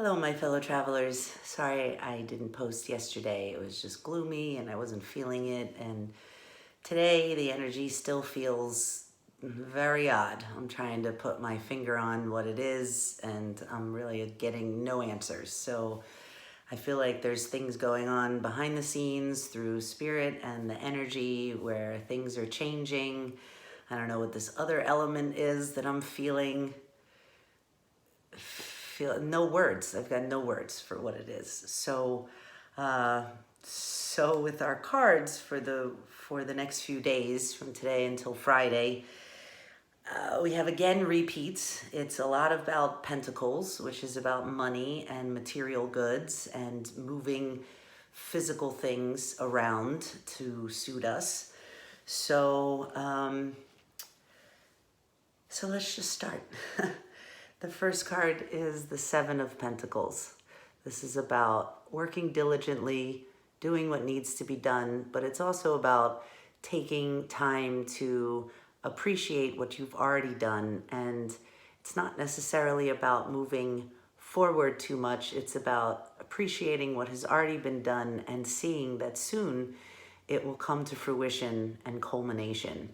Hello, my fellow travelers. Sorry I didn't post yesterday. It was just gloomy and I wasn't feeling it. And today the energy still feels very odd. I'm trying to put my finger on what it is and I'm really getting no answers. So I feel like there's things going on behind the scenes through spirit and the energy where things are changing. I don't know what this other element is that I'm feeling no words. I've got no words for what it is. So with our cards for the next few days from today until Friday, we have again repeats. It's a lot about pentacles, which is about money and material goods and moving physical things around to suit us. So let's just start. The first card is the Seven of Pentacles. This is about working diligently, doing what needs to be done, but it's also about taking time to appreciate what you've already done. And it's not necessarily about moving forward too much. It's about appreciating what has already been done and seeing that soon it will come to fruition and culmination.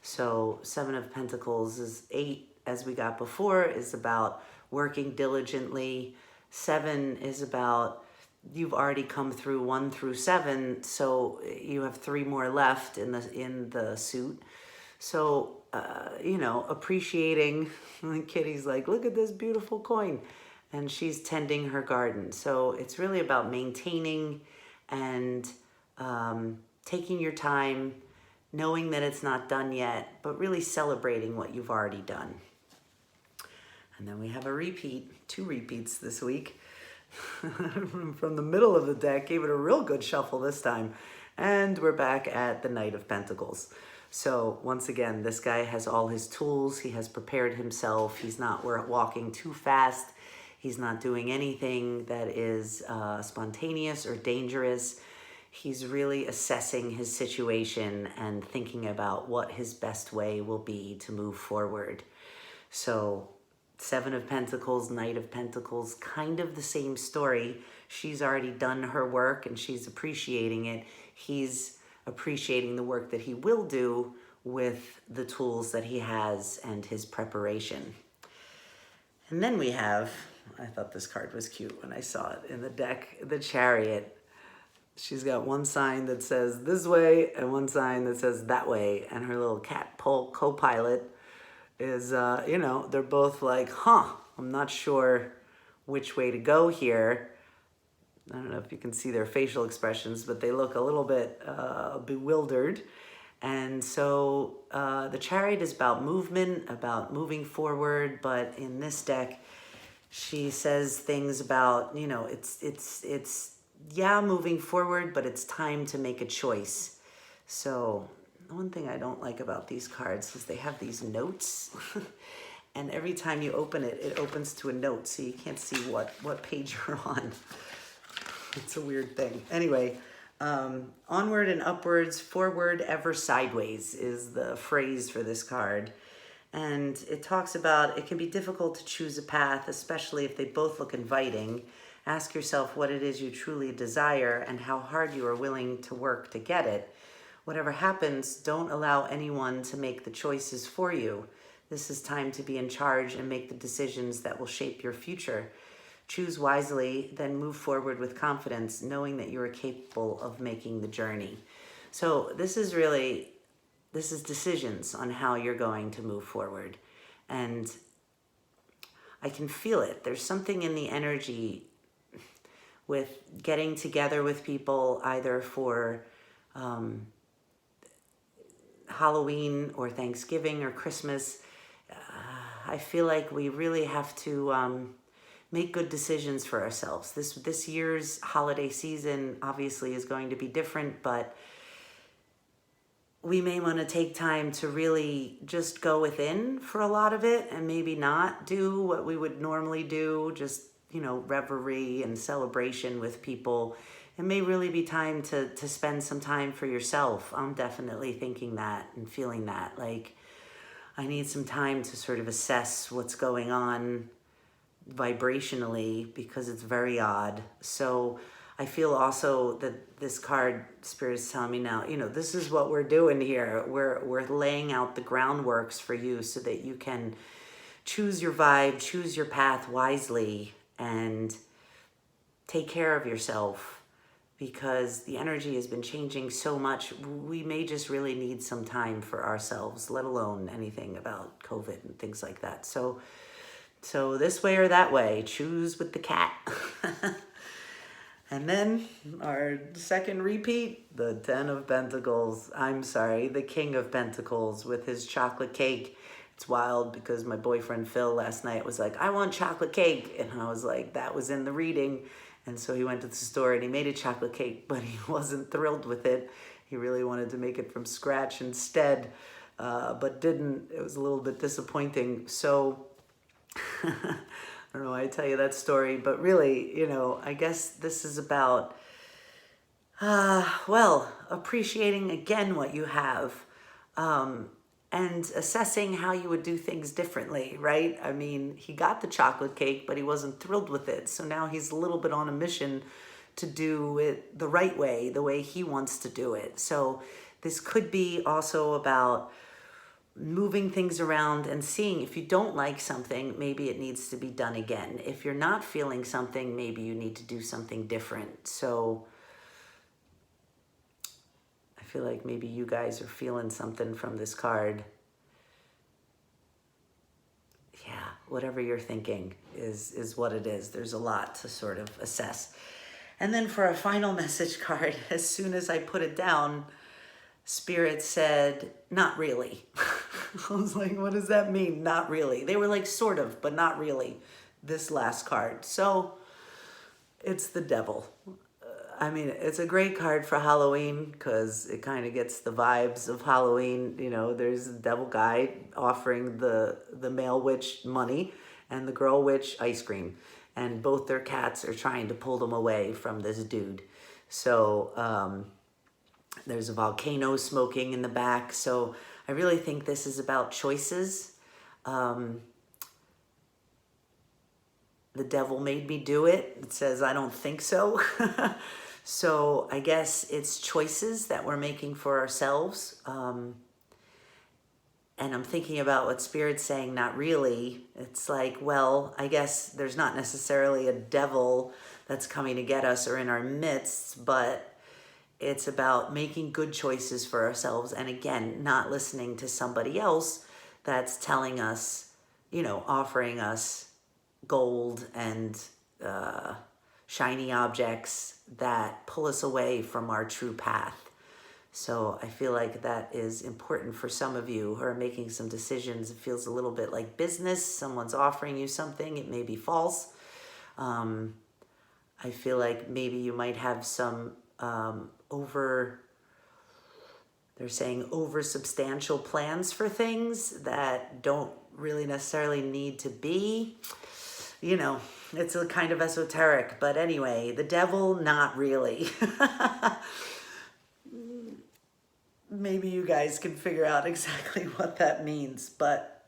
So Seven of Pentacles is 8, as we got before, is about working diligently. 7 is about you've already come through 1 through 7, so you have 3 more left in the suit. So appreciating. Kitty's like, look at this beautiful coin, and she's tending her garden. So it's really about maintaining and taking your time, knowing that it's not done yet, but really celebrating what you've already done. And then we have a repeat, 2 repeats this week. From the middle of the deck, gave it a real good shuffle this time. And we're back at the Knight of Pentacles. So once again, this guy has all his tools. He has prepared himself. He's not walking too fast. He's not doing anything that is spontaneous or dangerous. He's really assessing his situation and thinking about what his best way will be to move forward. So 7 of Pentacles, Knight of Pentacles, kind of the same story. She's already done her work and she's appreciating it. He's appreciating the work that he will do with the tools that he has and his preparation. And then we have, I thought this card was cute when I saw it in the deck, the Chariot. She's got one sign that says this way and one sign that says that way. And her little cat co-pilot is, they're both like, I'm not sure which way to go here. I don't know if you can see their facial expressions, but they look a little bit bewildered. And so the Chariot is about movement, about moving forward. But in this deck, she says things about, it's moving forward, but it's time to make a choice. So one thing I don't like about these cards is they have these notes. And every time you open it, it opens to a note, so you can't see what page you're on. It's a weird thing. Anyway, onward and upwards, forward ever sideways is the phrase for this card. And it talks about it can be difficult to choose a path, especially if they both look inviting. Ask yourself what it is you truly desire and how hard you are willing to work to get it. Whatever happens, don't allow anyone to make the choices for you. This is time to be in charge and make the decisions that will shape your future. Choose wisely, then move forward with confidence, knowing that you are capable of making the journey. So this is decisions on how you're going to move forward. And I can feel it. There's something in the energy with getting together with people either for Halloween or Thanksgiving or Christmas. I feel like we really have to make good decisions for ourselves. This year's holiday season obviously is going to be different, but we may want to take time to really just go within for a lot of it and maybe not do what we would normally do, just revelry and celebration with people. It may really be time to spend some time for yourself. I'm definitely thinking that and feeling that. Like, I need some time to sort of assess what's going on vibrationally because it's very odd. So I feel also that this card, Spirit is telling me now, you know, this is what we're doing here. We're laying out the groundworks for you so that you can choose your vibe, choose your path wisely, and take care of yourself, because the energy has been changing so much. We may just really need some time for ourselves, let alone anything about COVID and things like that. So this way or that way, choose with the cat. And then our second repeat, the 10 of Pentacles. I'm sorry, the King of Pentacles with his chocolate cake. It's wild because my boyfriend Phil last night was like, I want chocolate cake. And I was like, that was in the reading. And so he went to the store and he made a chocolate cake, but he wasn't thrilled with it. He really wanted to make it from scratch instead, but didn't. It was a little bit disappointing. So I don't know why I tell you that story, but really, you know, I guess this is about, well, appreciating again what you have, and assessing how you would do things differently, right? I mean, he got the chocolate cake, but he wasn't thrilled with it. So now he's a little bit on a mission to do it the right way, the way he wants to do it. So this could be also about moving things around and seeing if you don't like something, maybe it needs to be done again. If you're not feeling something, maybe you need to do something different. So I feel like maybe you guys are feeling something from this card. Yeah, whatever you're thinking is what it is. There's a lot to sort of assess. And then for a final message card, as soon as I put it down, Spirit said, not really. I was like, what does that mean? Not really. They were like, sort of, but not really, this last card. So it's the Devil. I mean, it's a great card for Halloween because it kind of gets the vibes of Halloween. You know, there's the devil guy offering the male witch money and the girl witch ice cream. And both their cats are trying to pull them away from this dude. So there's a volcano smoking in the back. So I really think this is about choices. The devil made me do it. It says, I don't think so. So I guess it's choices that we're making for ourselves. And I'm thinking about what Spirit's saying, not really. It's like, well, I guess there's not necessarily a devil that's coming to get us or in our midst, but it's about making good choices for ourselves. And again, not listening to somebody else that's telling us, you know, offering us gold and shiny objects that pull us away from our true path. So I feel like that is important for some of you who are making some decisions. It feels a little bit like business. Someone's offering you something. It may be false. I feel like maybe you might have some they're saying over substantial plans for things that don't really necessarily need to be. You know, it's a kind of esoteric, but anyway, the devil, not really. Maybe you guys can figure out exactly what that means, but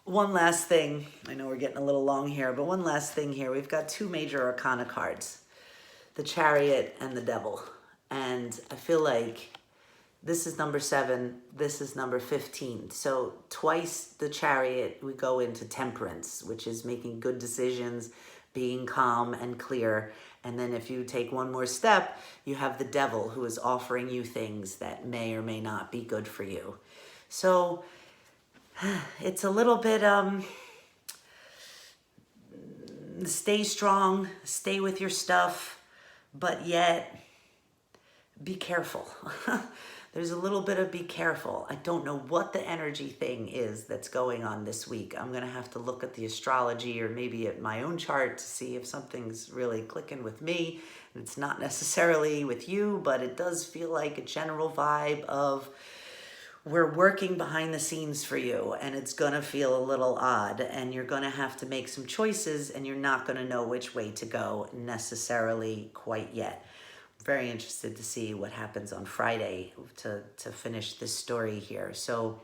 one last thing. I know we're getting a little long here, but one last thing here. We've got two major arcana cards, the Chariot and the Devil. And I feel like this is number 7, this is number 15. So twice the Chariot, we go into temperance, which is making good decisions, being calm and clear. And then if you take one more step, you have the Devil, who is offering you things that may or may not be good for you. So it's a little bit, stay strong, stay with your stuff, but yet be careful. There's a little bit of be careful. I don't know what the energy thing is that's going on this week. I'm going to have to look at the astrology or maybe at my own chart to see if something's really clicking with me. It's not necessarily with you, but it does feel like a general vibe of we're working behind the scenes for you, and it's going to feel a little odd, and you're going to have to make some choices, and you're not going to know which way to go necessarily quite yet. Very interested to see what happens on Friday to finish this story here. So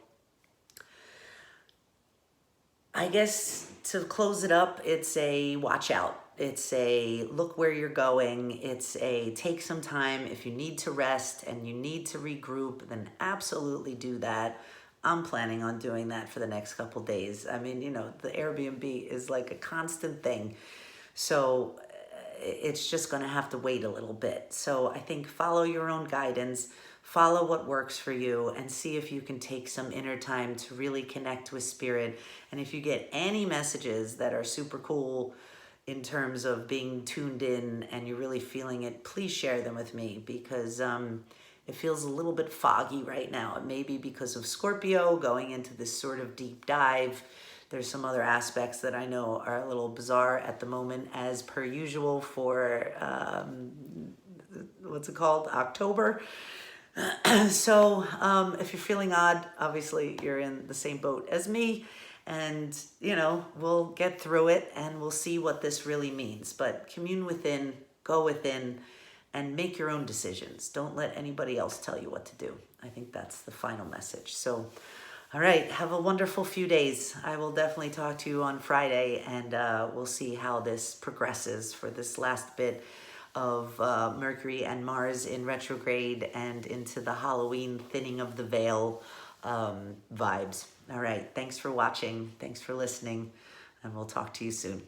I guess to close it up, it's a watch out. It's a look where you're going. It's a take some time. If you need to rest and you need to regroup, then absolutely do that. I'm planning on doing that for the next couple days. I mean, you know, the Airbnb is like a constant thing. So it's just going to have to wait a little bit. So I think follow your own guidance, follow what works for you, and see if you can take some inner time to really connect with spirit. And if you get any messages that are super cool in terms of being tuned in and you're really feeling it, please share them with me, because it feels a little bit foggy right now. It may be because of Scorpio going into this sort of deep dive. There's some other aspects that I know are a little bizarre at the moment, as per usual for, what's it called, October. So if you're feeling odd, obviously you're in the same boat as me. And, you know, we'll get through it and we'll see what this really means. But commune within, go within, and make your own decisions. Don't let anybody else tell you what to do. I think that's the final message. So, all right, have a wonderful few days. I will definitely talk to you on Friday, and we'll see how this progresses for this last bit of Mercury and Mars in retrograde and into the Halloween thinning of the veil vibes. All right, thanks for watching. Thanks for listening, and we'll talk to you soon.